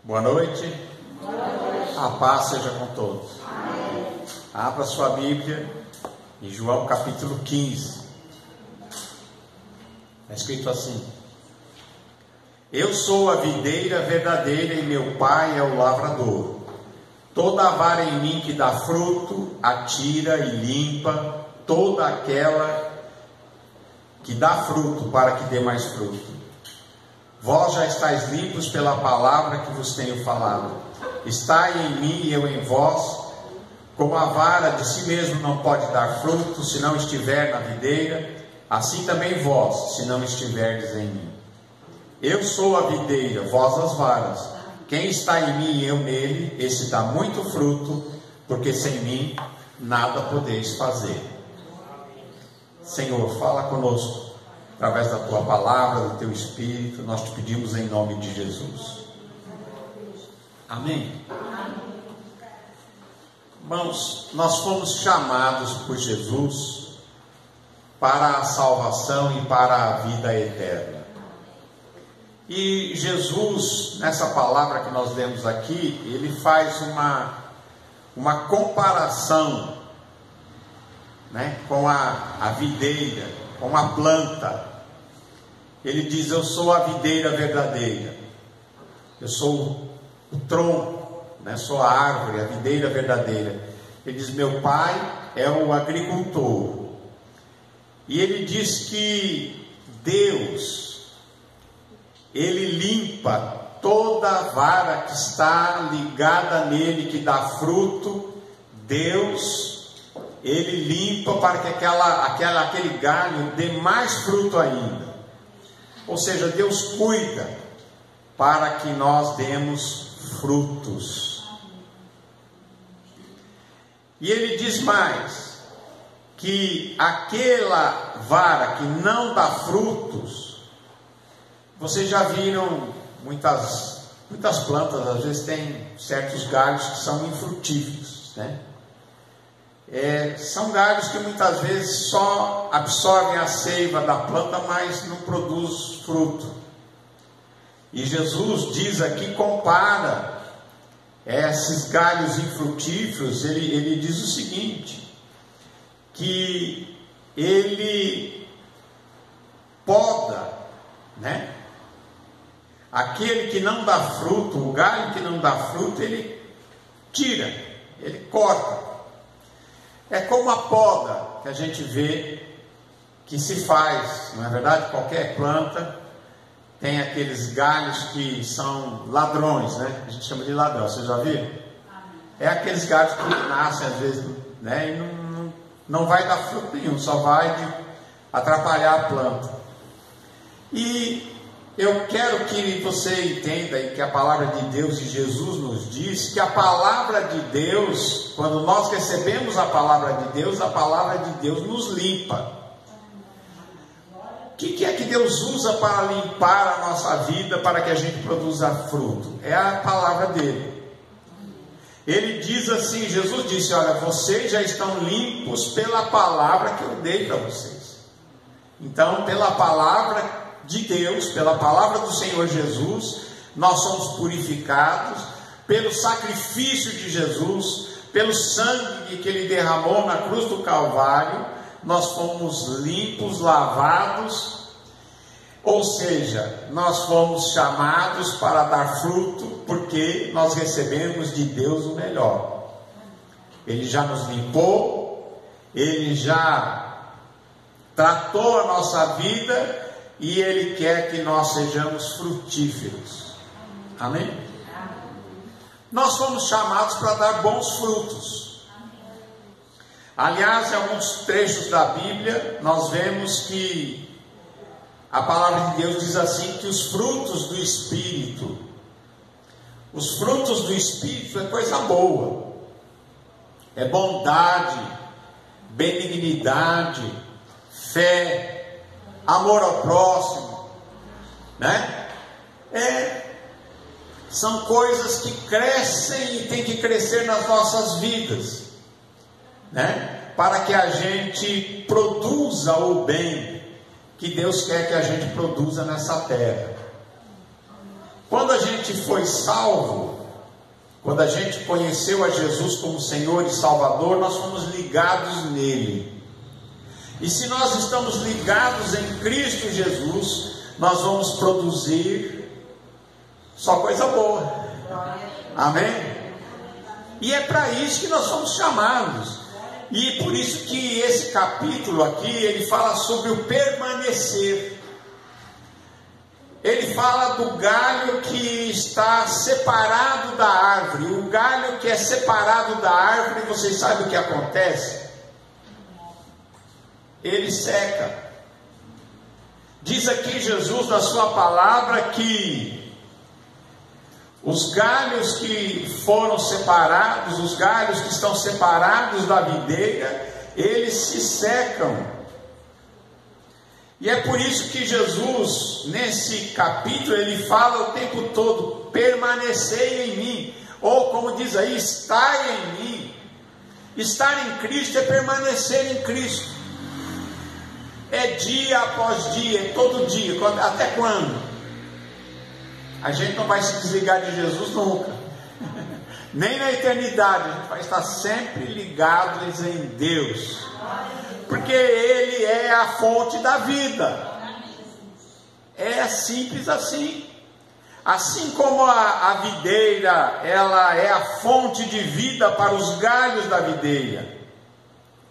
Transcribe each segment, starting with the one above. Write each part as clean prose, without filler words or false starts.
Boa noite. Boa noite. A paz seja com todos. Amém. Abra sua Bíblia em João capítulo 15. Está escrito assim: Eu sou a videira verdadeira e meu pai é o lavrador. Toda vara em mim que dá fruto, atira e limpa toda aquela que dá fruto, para que dê mais fruto. Vós já estáis limpos pela palavra que vos tenho falado. Estai em mim e eu em vós. Como a vara de si mesmo não pode dar fruto se não estiver na videira, assim também vós, se não estiverdes em mim. Eu sou a videira, vós as varas. Quem está em mim e eu nele, esse dá muito fruto, porque sem mim nada podeis fazer. Senhor, fala conosco através da tua palavra, do teu Espírito. Nós te pedimos em nome de Jesus. Amém? Irmãos, nós fomos chamados por Jesus para a salvação e para a vida eterna. E Jesus, nessa palavra que nós lemos aqui, ele faz uma comparação, né, com a videira, com a planta. Ele diz: eu sou a videira verdadeira, eu sou o tronco, né, sou a árvore, a videira verdadeira. Ele diz: meu pai é o agricultor. E ele diz que Deus, ele limpa toda a vara que está ligada nele, que dá fruto. Deus, ele limpa para que aquele galho dê mais fruto ainda. Ou seja, Deus cuida para que nós demos frutos. E ele diz mais, que aquela vara que não dá frutos, vocês já viram muitas plantas, às vezes tem certos galhos que são infrutíferos, né? São galhos que muitas vezes só absorvem a seiva da planta, mas não produz fruto. E Jesus diz aqui, compara esses galhos infrutíferos. Ele diz o seguinte, que ele poda, né, aquele que não dá fruto, o galho que não dá fruto, ele tira, ele corta. É como a poda que a gente vê que se faz, não é verdade? Qualquer planta tem aqueles galhos que são ladrões, né? A gente chama de ladrão, vocês já viram? É aqueles galhos que nascem às vezes, né? E não vai dar fruto nenhum, só vai atrapalhar a planta. E eu quero que você entenda e que a palavra de Deus, e Jesus nos diz, que a palavra de Deus, quando nós recebemos a palavra de Deus nos limpa. O que é que Deus usa para limpar a nossa vida, para que a gente produza fruto? É a palavra dele. Ele diz assim, Jesus disse: olha, vocês já estão limpos pela palavra que eu dei para vocês. Então, pela palavra de Deus, pela palavra do Senhor Jesus, nós somos purificados, pelo sacrifício de Jesus, pelo sangue que ele derramou na cruz do Calvário, nós fomos limpos, lavados, ou seja, nós fomos chamados para dar fruto, porque nós recebemos de Deus o melhor. Ele já nos limpou, ele já tratou a nossa vida, e ele quer que nós sejamos frutíferos. Amém? Nós fomos chamados para dar bons frutos. Aliás, em alguns trechos da Bíblia, nós vemos que a palavra de Deus diz assim, que os frutos do Espírito é coisa boa. É bondade, benignidade, fé, amor ao próximo, né? São coisas que crescem e tem que crescer nas nossas vidas, né? Para que a gente produza o bem que Deus quer que a gente produza nessa terra. Quando a gente foi salvo, quando a gente conheceu a Jesus como Senhor e Salvador, nós fomos ligados nele. E se nós estamos ligados em Cristo Jesus, nós vamos produzir só coisa boa. Amém? E é para isso que nós somos chamados. E por isso que esse capítulo aqui, ele fala sobre o permanecer. Ele fala do galho que está separado da árvore. O galho que é separado da árvore, vocês sabem o que acontece? Ele seca. Diz aqui Jesus na sua palavra que os galhos que foram separados, os galhos que estão separados da videira, eles se secam. E é por isso que Jesus, nesse capítulo, ele fala o tempo todo: permanecei em mim, ou como diz aí, estai em mim. Estar em Cristo é permanecer em Cristo. É dia após dia, é todo dia. Até quando? A gente não vai se desligar de Jesus nunca. Nem na eternidade. A gente vai estar sempre ligados em Deus. Porque Ele é a fonte da vida. É simples assim. Assim como a videira, ela é a fonte de vida para os galhos da videira,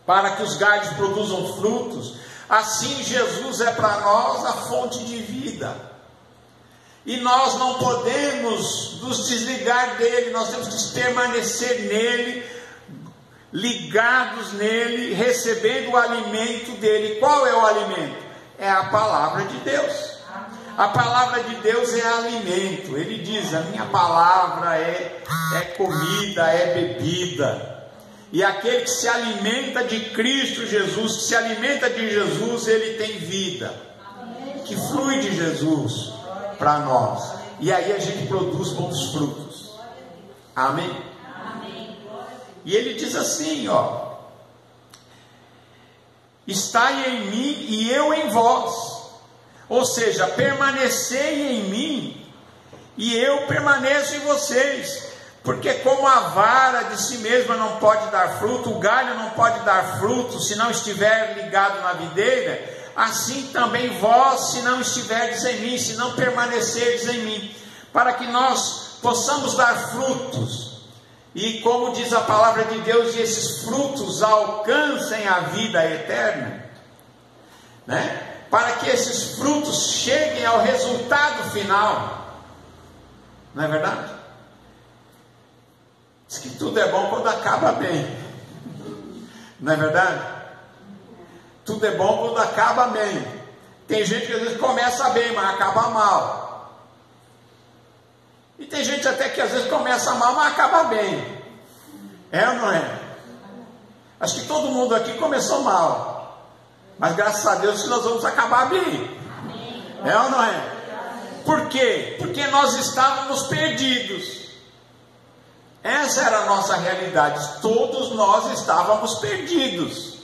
para que os galhos produzam frutos, assim Jesus é para nós a fonte de vida. E nós não podemos nos desligar dele, nós temos que permanecer nele, ligados nele, recebendo o alimento dele. Qual é o alimento? É a palavra de Deus. A palavra de Deus é alimento. Ele diz: a minha palavra é comida, é bebida. E aquele que se alimenta de Cristo Jesus, que se alimenta de Jesus, ele tem vida, que flui de Jesus para nós. E aí a gente produz bons frutos. Amém? E ele diz assim, ó: estai em mim e eu em vós. Ou seja, permanecei em mim e eu permaneço em vocês. Porque como a vara de si mesma não pode dar fruto, o galho não pode dar fruto se não estiver ligado na videira, assim também vós, se não estiverdes em mim, se não permanecerdes em mim, para que nós possamos dar frutos. E como diz a palavra de Deus, e esses frutos alcancem a vida eterna, né? Para que esses frutos cheguem ao resultado final. Não é verdade? Diz que tudo é bom quando acaba bem. Não é verdade? Tudo é bom quando acaba bem. Tem gente que às vezes começa bem, mas acaba mal. E tem gente até que às vezes começa mal, mas acaba bem. É ou não é? Acho que todo mundo aqui começou mal, mas graças a Deus nós vamos acabar bem. É ou não é? Por quê? Porque nós estávamos perdidos. Essa era a nossa realidade. Todos nós estávamos perdidos.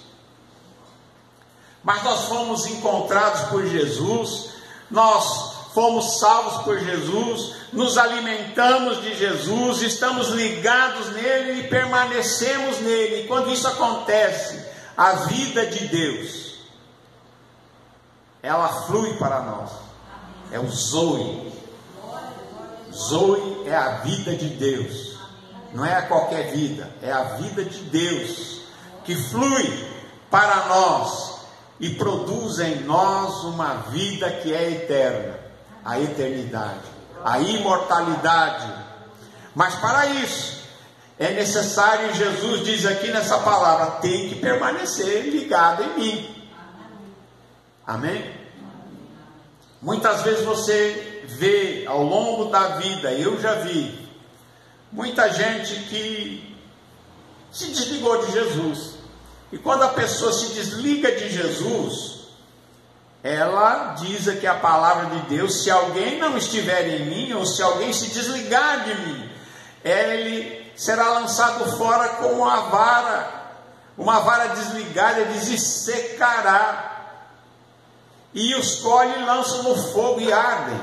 Mas nós fomos encontrados por Jesus, nós fomos salvos por Jesus, nos alimentamos de Jesus, estamos ligados nele e permanecemos nele. E quando isso acontece, a vida de Deus, ela flui para nós. É o Zoe. Zoe é a vida de Deus. Não é a qualquer vida, é a vida de Deus que flui para nós e produz em nós uma vida que é eterna, a eternidade, a imortalidade. Mas para isso é necessário, Jesus diz aqui nessa palavra, tem que permanecer ligado em mim. Amém? Muitas vezes você vê ao longo da vida, eu já vi muita gente que se desligou de Jesus. E quando a pessoa se desliga de Jesus, ela diz aqui a palavra de Deus: se alguém não estiver em mim, ou se alguém se desligar de mim, ele será lançado fora como uma vara desligada, diz, e secará, e os colhe e lançam no fogo e ardem.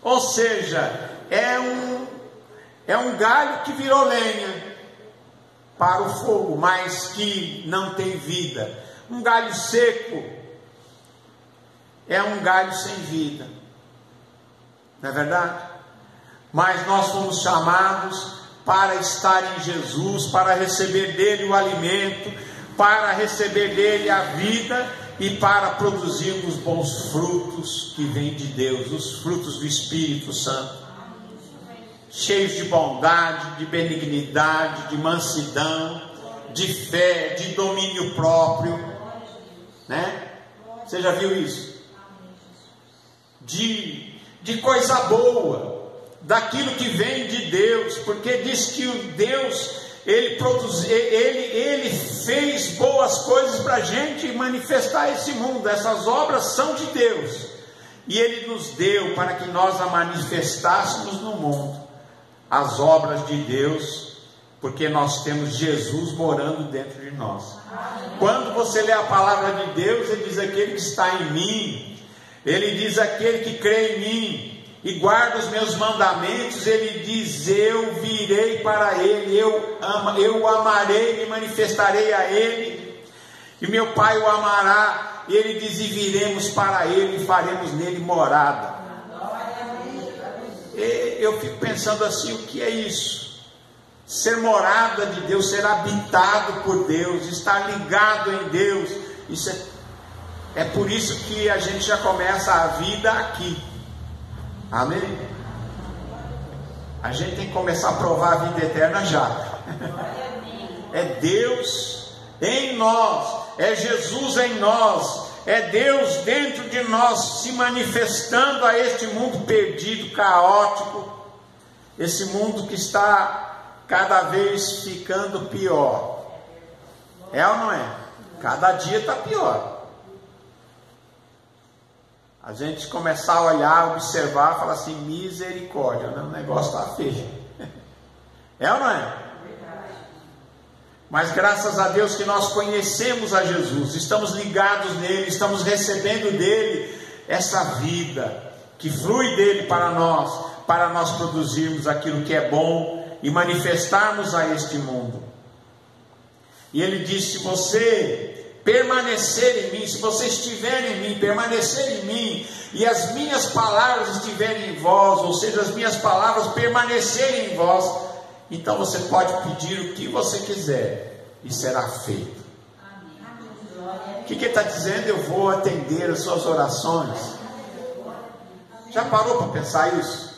Ou seja, é um galho que virou lenha para o fogo, mas que não tem vida. Um galho seco é um galho sem vida, não é verdade? Mas nós fomos chamados para estar em Jesus, para receber dele o alimento, para receber dele a vida e para produzirmos bons frutos que vêm de Deus, os frutos do Espírito Santo, cheios de bondade, de benignidade, de mansidão, de fé, de domínio próprio, né? Você já viu isso? De coisa boa, daquilo que vem de Deus, porque diz que o Deus, ele fez boas coisas para a gente manifestar esse mundo. Essas obras são de Deus, e Ele nos deu para que nós a manifestássemos no mundo, as obras de Deus, porque nós temos Jesus morando dentro de nós. Quando você lê a palavra de Deus, ele diz: aquele que está em mim, ele diz: aquele que crê em mim e guarda os meus mandamentos, ele diz: eu virei para ele, eu o amarei, me manifestarei a ele, e meu Pai o amará. E ele diz: e viremos para ele e faremos nele morada. E eu fico pensando assim: o que é isso? Ser morada de Deus, ser habitado por Deus, estar ligado em Deus. Isso é por isso que a gente já começa a vida aqui. Amém? A gente tem que começar a provar a vida eterna já. É Deus em nós, é Jesus em nós, é Deus dentro de nós se manifestando a este mundo perdido, caótico, esse mundo que está cada vez ficando pior. É ou não é? Cada dia está pior. A gente começar a olhar, observar, falar assim: misericórdia, o negócio está feio. É ou não é? Mas graças a Deus que nós conhecemos a Jesus, estamos ligados nele, estamos recebendo dele essa vida que flui dele para nós produzirmos aquilo que é bom e manifestarmos a este mundo. E ele disse: se você permanecer em mim, se você estiver em mim, permanecer em mim, e as minhas palavras estiverem em vós, ou seja, as minhas palavras permanecerem em vós, então você pode pedir o que você quiser e será feito. O que ele está dizendo? Eu vou atender as suas orações. Já parou para pensar isso?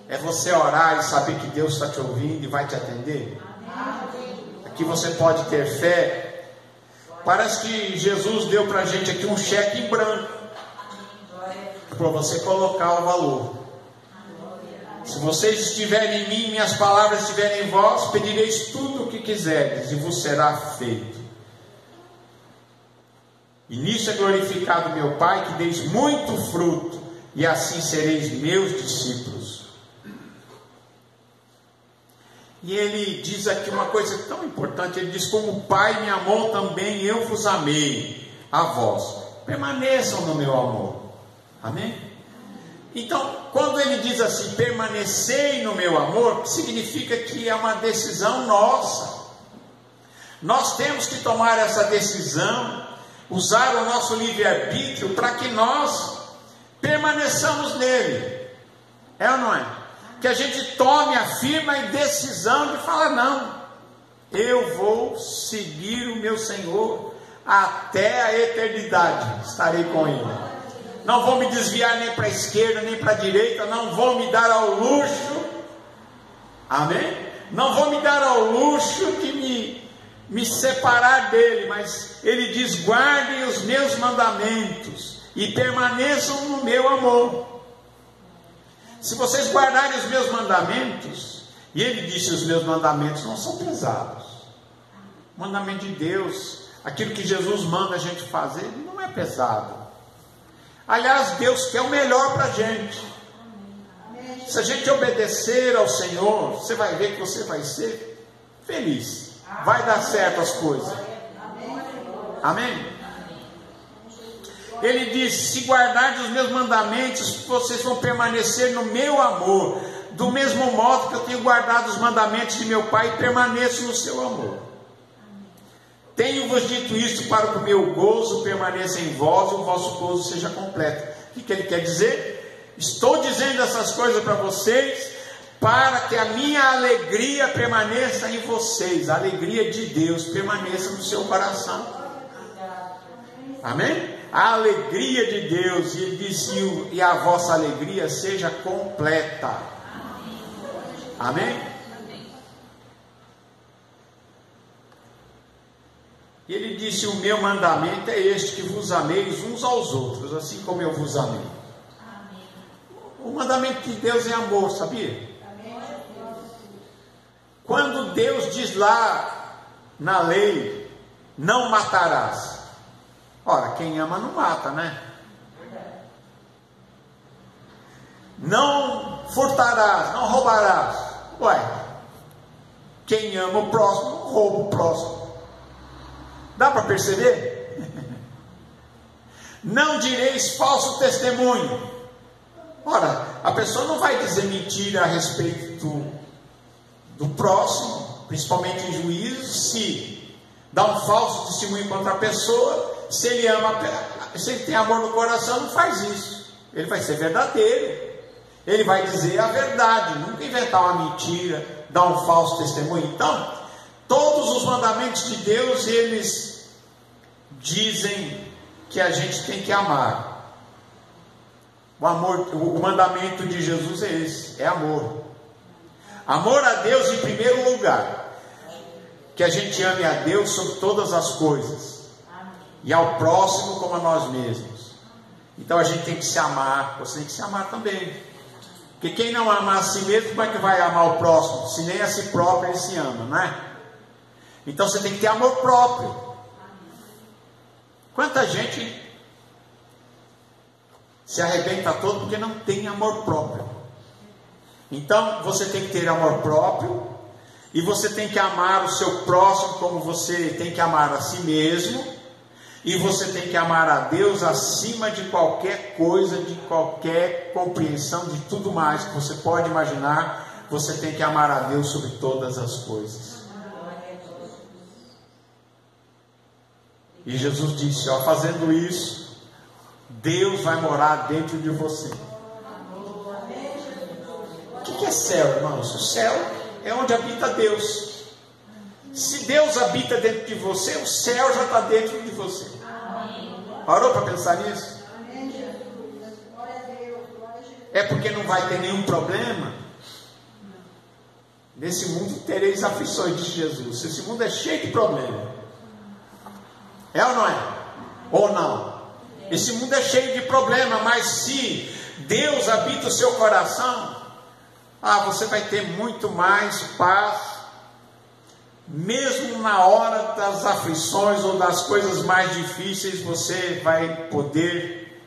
É você orar e saber que Deus está te ouvindo e vai te atender? Aqui você pode ter fé. Parece que Jesus deu para a gente aqui um cheque em branco, para você colocar o valor. Se vocês estiverem em mim, minhas palavras estiverem em vós, pedireis tudo o que quiserdes, e vos será feito. E nisso é glorificado meu Pai, que deis muito fruto, e assim sereis meus discípulos. E ele diz aqui uma coisa tão importante. Ele diz: como o Pai me amou, também eu vos amei a vós. Permaneçam no meu amor. Amém? Então, quando ele diz assim: permanecei no meu amor, significa que é uma decisão nossa. Nós temos que tomar essa decisão, usar o nosso livre-arbítrio para que nós permaneçamos nele. É ou não é? Que a gente tome a firme decisão de falar: não, eu vou seguir o meu Senhor até a eternidade, estarei com ele. Não vou me desviar nem para a esquerda nem para a direita, não vou me dar ao luxo, amém? Não vou me dar ao luxo de me separar dele, mas ele diz: guardem os meus mandamentos e permaneçam no meu amor. Se vocês guardarem os meus mandamentos, e ele disse: os meus mandamentos não são pesados. O mandamento de Deus, aquilo que Jesus manda a gente fazer, não é pesado. Aliás, Deus quer o melhor para a gente. Se a gente obedecer ao Senhor, você vai ver que você vai ser feliz. Vai dar certo as coisas. Amém? Ele diz: se guardardes os meus mandamentos, vocês vão permanecer no meu amor, do mesmo modo que eu tenho guardado os mandamentos de meu Pai e permaneço no seu amor. Tenho-vos dito isto para que o meu gozo permaneça em vós e o vosso gozo seja completo. O que ele quer dizer? Estou dizendo essas coisas para vocês, para que a minha alegria permaneça em vocês, a alegria de Deus permaneça no seu coração. Amém? A alegria de Deus, e ele disse: e a vossa alegria seja completa. Amém? E ele disse: o meu mandamento é este, que vos ameis uns aos outros, assim como eu vos amei. O mandamento de Deus é amor, sabia? Quando Deus diz lá na lei: não matarás. Ora, quem ama não mata, né? Não furtarás, não roubarás. Ué, quem ama o próximo não rouba o próximo. Dá para perceber? Não direis falso testemunho. Ora, a pessoa não vai dizer mentira a respeito do próximo, principalmente em juízo, se dá um falso testemunho contra a pessoa. Se ele ama, se ele tem amor no coração, não faz isso. Ele vai ser verdadeiro. Ele vai dizer a verdade, nunca inventar uma mentira, dar um falso testemunho. Então, todos os mandamentos de Deus, eles dizem que a gente tem que amar. O amor, o mandamento de Jesus é esse, é amor. Amor a Deus em primeiro lugar. Que a gente ame a Deus sobre todas as coisas. E ao próximo como a nós mesmos. Então a gente tem que se amar. Você tem que se amar também. Porque quem não ama a si mesmo, como é que vai amar o próximo? Se nem a si próprio ele se ama, não é? Então você tem que ter amor próprio. Quanta gente se arrebenta todo porque não tem amor próprio. Então você tem que ter amor próprio. E você tem que amar o seu próximo como você tem que amar a si mesmo. E você tem que amar a Deus acima de qualquer coisa, de qualquer compreensão, de tudo mais que você pode imaginar. Você tem que amar a Deus sobre todas as coisas. E Jesus disse: ó, fazendo isso, Deus vai morar dentro de você. O que é céu, irmãos? O céu é onde habita Deus. Se Deus habita dentro de você, o céu já está dentro de você. Parou para pensar nisso? É porque não vai ter nenhum problema. Nesse mundo tereis aflições, disse Jesus. Esse mundo é cheio de problemas. É ou não é? Ou não? Esse mundo é cheio de problemas, mas se Deus habita o seu coração, você vai ter muito mais paz. Mesmo na hora das aflições ou das coisas mais difíceis, você vai poder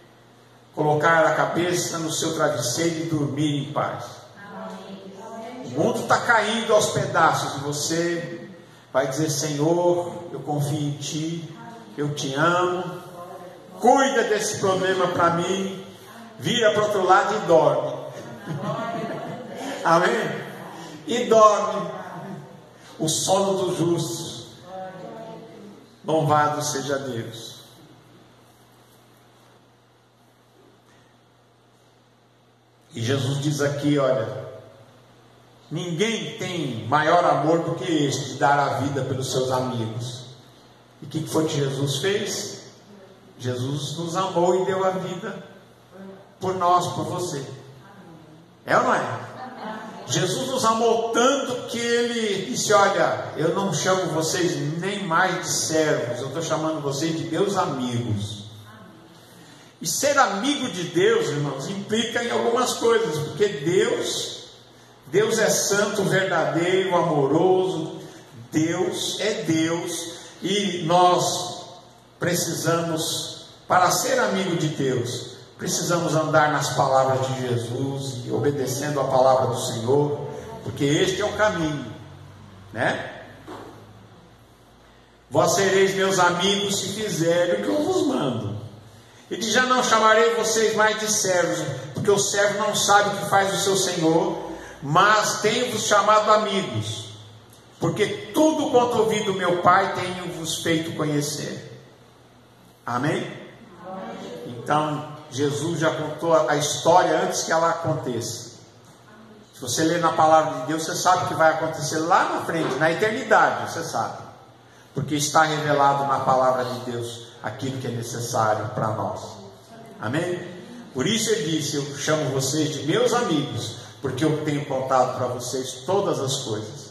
colocar a cabeça no seu travesseiro e dormir em paz. O mundo está caindo aos pedaços e você vai dizer: Senhor, eu confio em Ti, eu Te amo, cuida desse problema para mim, vira para o outro lado e dorme. Amém? E dorme. O sono dos justos. Louvado seja Deus. E Jesus diz aqui, olha: ninguém tem maior amor do que este, de dar a vida pelos seus amigos. E o que foi que Jesus fez? Jesus nos amou e deu a vida por nós, por você. É ou não é? Jesus nos amou tanto que Ele disse: olha, eu não chamo vocês nem mais de servos, eu estou chamando vocês de meus amigos. E ser amigo de Deus, irmãos, implica em algumas coisas, porque Deus é santo, verdadeiro, amoroso. Deus é Deus, e nós precisamos, para ser amigo de Deus, precisamos andar nas palavras de Jesus e obedecendo a palavra do Senhor, porque este é o caminho, né? Vós sereis meus amigos se fizerem o que eu vos mando. Ele diz: já não chamarei vocês mais de servos, porque o servo não sabe o que faz o seu senhor, mas tenho-vos chamado amigos, porque tudo quanto ouvi do meu Pai tenho-vos feito conhecer. Amém? Então, Jesus já contou a história antes que ela aconteça. Se você ler na palavra de Deus, você sabe o que vai acontecer lá na frente, na eternidade, você sabe. Porque está revelado na palavra de Deus aquilo que é necessário para nós. Amém? Por isso ele disse: eu chamo vocês de meus amigos, porque eu tenho contado para vocês todas as coisas.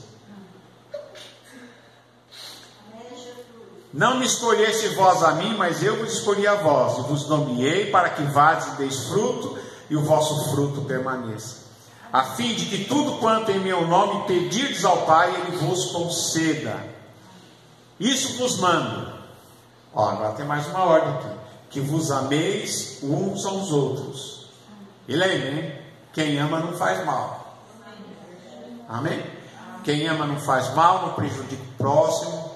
Não me escolheste vós a mim, mas eu vos escolhi a vós, e vos nomeei para que vades e deis fruto, e o vosso fruto permaneça, a fim de que tudo quanto em meu nome pedirdes ao Pai, Ele vos conceda. Isso vos mando. Agora tem mais uma ordem aqui: que vos ameis uns aos outros. E lembrem, quem ama não faz mal. Amém? Quem ama não faz mal, não prejudica o próximo,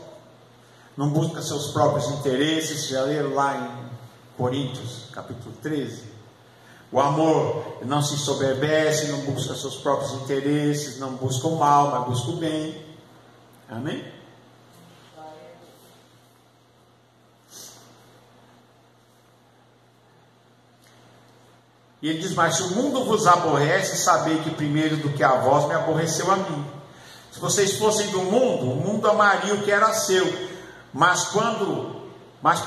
não busca seus próprios interesses. Já leram lá em Coríntios, capítulo 13? O amor não se ensoberbece, não busca seus próprios interesses, não busca o mal, mas busca o bem. Amém? E ele diz: mas se o mundo vos aborrece, sabei que primeiro do que a vós me aborreceu a mim. Se vocês fossem do mundo, o mundo amaria o que era seu. Mas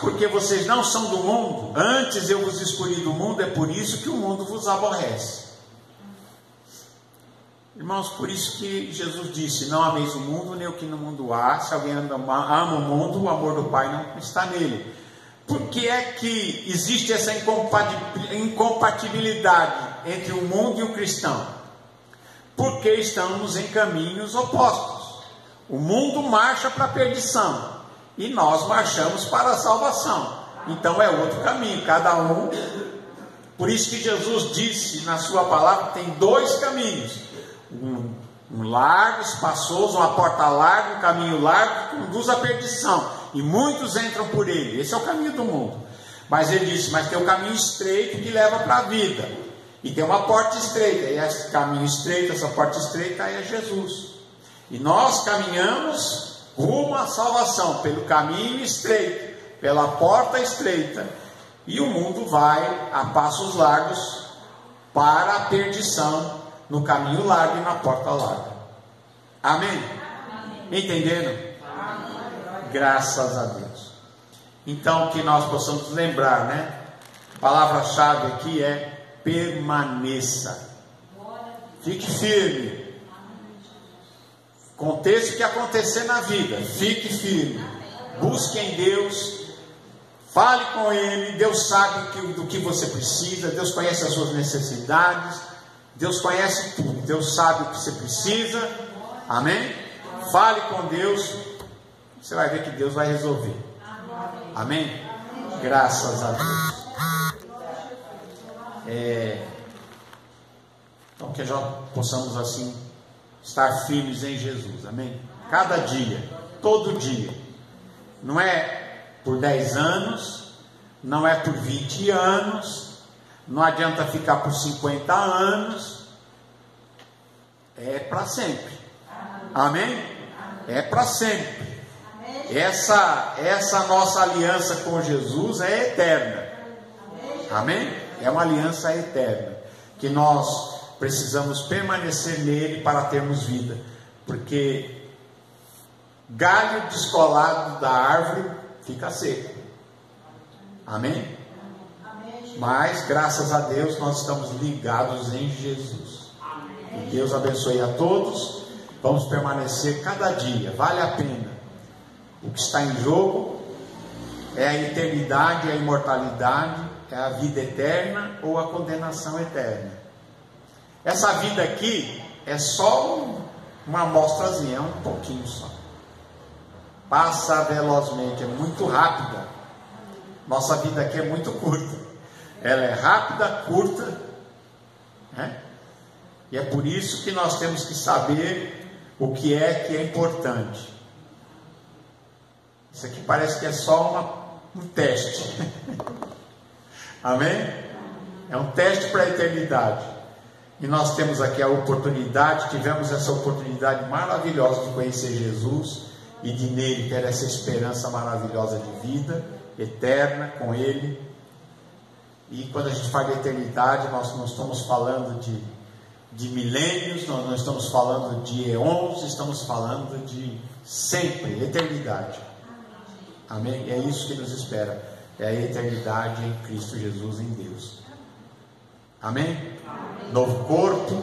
porque vocês não são do mundo, antes eu vos escolhi do mundo, é por isso que o mundo vos aborrece. Irmãos, por isso que Jesus disse: não ameis o mundo, nem o que no mundo há. Se alguém ama o mundo, o amor do Pai não está nele. Por que é que existe essa incompatibilidade entre o mundo e o cristão? Porque estamos em caminhos opostos. O mundo marcha para a perdição e nós marchamos para a salvação. Então é outro caminho, cada um. Por isso que Jesus disse na sua palavra: tem dois caminhos, um largo, espaçoso, uma porta larga, um caminho largo que conduz à perdição, e muitos entram por ele. Esse é o caminho do mundo. Mas ele disse: mas tem um caminho estreito que leva para a vida, e tem uma porta estreita, e esse caminho estreito, essa porta estreita é Jesus. E nós caminhamos rumo à salvação pelo caminho estreito, pela porta estreita, e o mundo vai a passos largos para a perdição, no caminho largo e na porta larga. Amém? Amém. Entenderam? Amém. Graças a Deus. Então, que nós possamos lembrar, né? A palavra-chave aqui é permaneça. Fique firme. Aconteça o que acontecer na vida, fique firme. Busque em Deus. Fale com Ele. Deus sabe do que você precisa. Deus conhece as suas necessidades. Deus conhece tudo. Deus sabe o que você precisa. Amém? Fale com Deus. Você vai ver que Deus vai resolver. Amém? Graças a Deus. Então que já possamos assim estar firmes em Jesus. Amém? Cada dia, todo dia. Não é por 10 anos, não é por 20 anos, não adianta ficar por 50 anos, é para sempre. Amém? É para sempre. Essa nossa aliança com Jesus é eterna. Amém? É uma aliança eterna, que nós precisamos permanecer nele para termos vida, porque galho descolado da árvore fica seco. Amém? Mas graças a Deus nós estamos ligados em Jesus. Que Deus abençoe a todos. Vamos permanecer cada dia, vale a pena. O que está em jogo é a eternidade, a imortalidade, é a vida eterna ou a condenação eterna. Essa vida aqui é só uma amostrazinha, é um pouquinho só. Passa velozmente, é muito rápida. Nossa vida aqui é muito curta. Ela é rápida, curta, né? E é por isso que nós temos que saber o que é importante. Isso aqui parece que é só um teste. Amém? É um teste para a eternidade. E nós temos aqui a oportunidade, tivemos essa oportunidade maravilhosa de conhecer Jesus e de nele ter essa esperança maravilhosa de vida eterna com Ele. E quando a gente fala de eternidade, nós não estamos falando de milênios, nós não estamos falando de eons, estamos falando de sempre, eternidade. Amém? É isso que nos espera, é a eternidade em Cristo Jesus, em Deus. Amém? Novo corpo,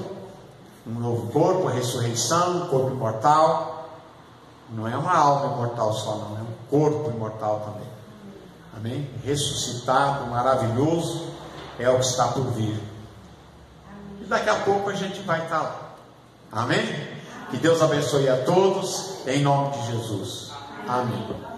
um novo corpo, a ressurreição, um corpo imortal. Não é uma alma imortal só, não, é um corpo imortal também. Amém? Ressuscitado, maravilhoso, é o que está por vir. E daqui a pouco a gente vai estar lá. Amém? Que Deus abençoe a todos, em nome de Jesus. Amém.